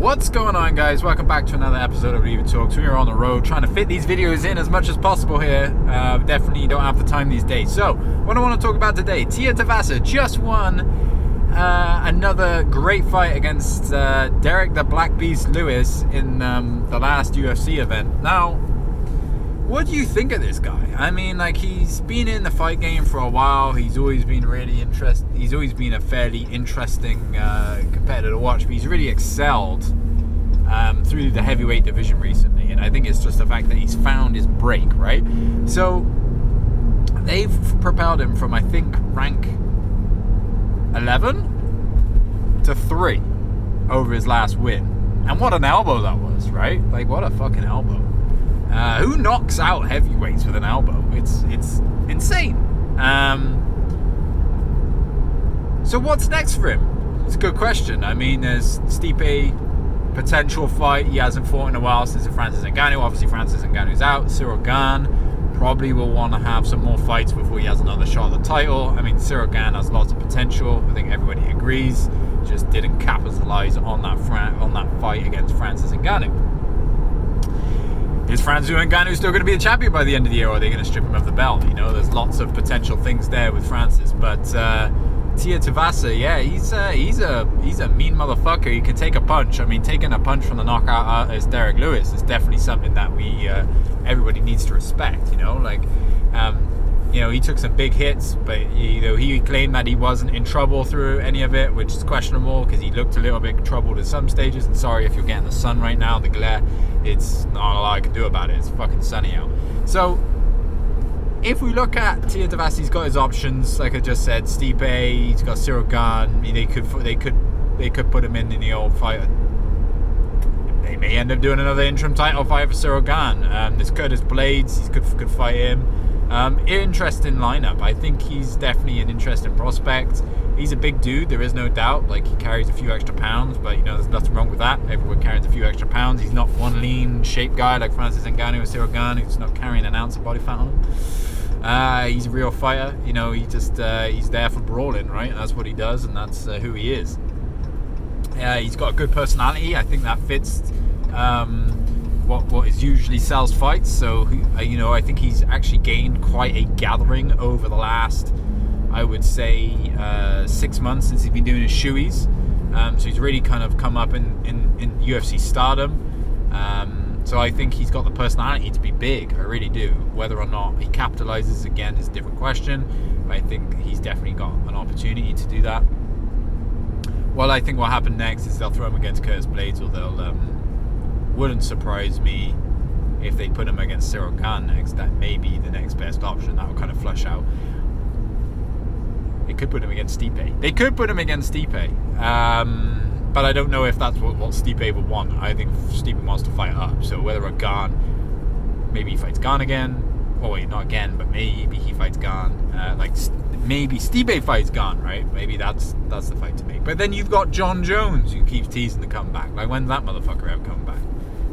What's going on, guys? Welcome back to another episode of Leave It Talks. We are on the road trying to fit these videos in as much as possible here. Definitely don't have the time these days. So, what I want to talk about today, Tai Tuivasa just won another great fight against Derrick the Black Beast Lewis in the last UFC event. Now, what do you think of this guy? I mean, like, he's been in the fight game for a while. He's always been really interesting. He's always been a fairly interesting competitor to watch, but he's really excelled through the heavyweight division recently. And I think it's just the fact that he's found his break, right? So they've propelled him from, I think, rank 11 to 3 over his last win. And what an elbow that was, right? Like, what a fucking elbow. Who knocks out heavyweights with an elbow? It's insane. So what's next for him? It's a good question. I mean, there's Stipe potential fight. He hasn't fought in a while since Francis Ngannou. Obviously, Francis Ngannou's out. Cyril Gane probably will want to have some more fights before he has another shot at the title. I mean, Cyril Gane has lots of potential. I think everybody agrees. Just didn't capitalize on that fight against Francis Ngannou. Is Francis Ngannou still going to be the champion by the end of the year, or are they going to strip him of the belt? You know, there's lots of potential things there with Francis, but Tai Tuivasa, yeah, he's a mean motherfucker. He can take a punch. I mean, taking a punch from the knockout artist Derrick Lewis is definitely something that we everybody needs to respect. You know, like, he took some big hits, but he claimed that he wasn't in trouble through any of it, which is questionable because he looked a little bit troubled at some stages. And sorry if you're getting the sun right now, the glare. It's not a lot I can do about it. It's fucking sunny out. So if we look at Tai Tuivasa, he's got his options. Like I just said, Stipe, he's got Cyril Gane. They could put him in the old fight. They may end up doing another interim title fight for Cyril Gane. There's Curtis Blades. He could fight him. Interesting lineup. I think he's definitely an interesting prospect. He's a big dude, there is no doubt. Like, he carries a few extra pounds, but there's nothing wrong with that. Everyone carries a few extra pounds. He's not one lean shaped guy like Francis Ngannou or Cyril Gane, who's not carrying an ounce of body fat on him. He's a real fighter. He's there for brawling, right? That's what he does, and that's who he is. He's got a good personality. I think that fits what is usually sells fights. So I think he's actually gained quite a gathering over the last, I would say, 6 months since he's been doing his shoeies. So he's really kind of come up in UFC stardom. So I think he's got the personality to be big. I really do. Whether or not he capitalizes again is a different question. But I think he's definitely got an opportunity to do that. Well, I think what happened next is they'll throw him against Curtis Blades, or they'll wouldn't surprise me if they put him against Cyril Gane next. That may be the next best option. That will kind of flush out. They could put him against Stipe. But I don't know if that's what Stipe would want. I think Stipe wants to fight up. So whether a Gane, maybe he fights Gane again. Oh wait, not again, but maybe he fights Gane. Maybe Stipe fights Gane, right? Maybe that's the fight to make. But then you've got John Jones, who keeps teasing to come back. Like, when's that motherfucker ever come back?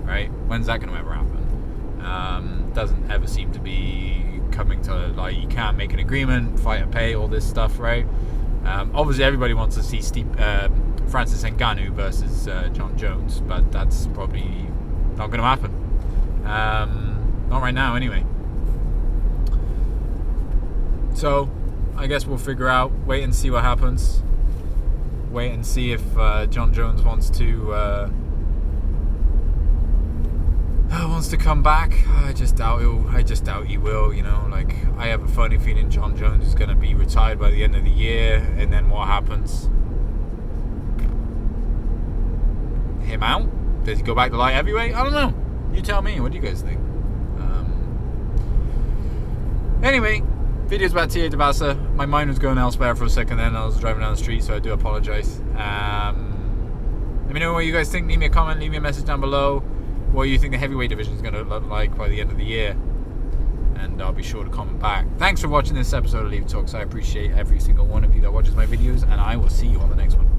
Right? When's that going to ever happen? Doesn't ever seem to be coming to, like, you can't make an agreement, fighter pay, all this stuff, right? Obviously, everybody wants to see Francis Ngannou versus John Jones, but that's probably not going to happen. Not right now, anyway. So, I guess we'll figure out, wait and see what happens. Wait and see if John Jones wants to come back. I just doubt he will. Like, I have a funny feeling John Jones is going to be retired by the end of the year, and then what happens? Him out? Does he go back to light heavyweight? I don't know. You tell me. What do you guys think? Anyway, videos about Tai Tuivasa. My mind was going elsewhere for a second then. I was driving down the street, so I do apologize. Let me know what you guys think. Leave me a comment, leave me a message down below. What you think the heavyweight division is going to look like by the end of the year. And I'll be sure to comment back. Thanks for watching this episode of Leave Talks. I appreciate every single one of you that watches my videos, and I will see you on the next one.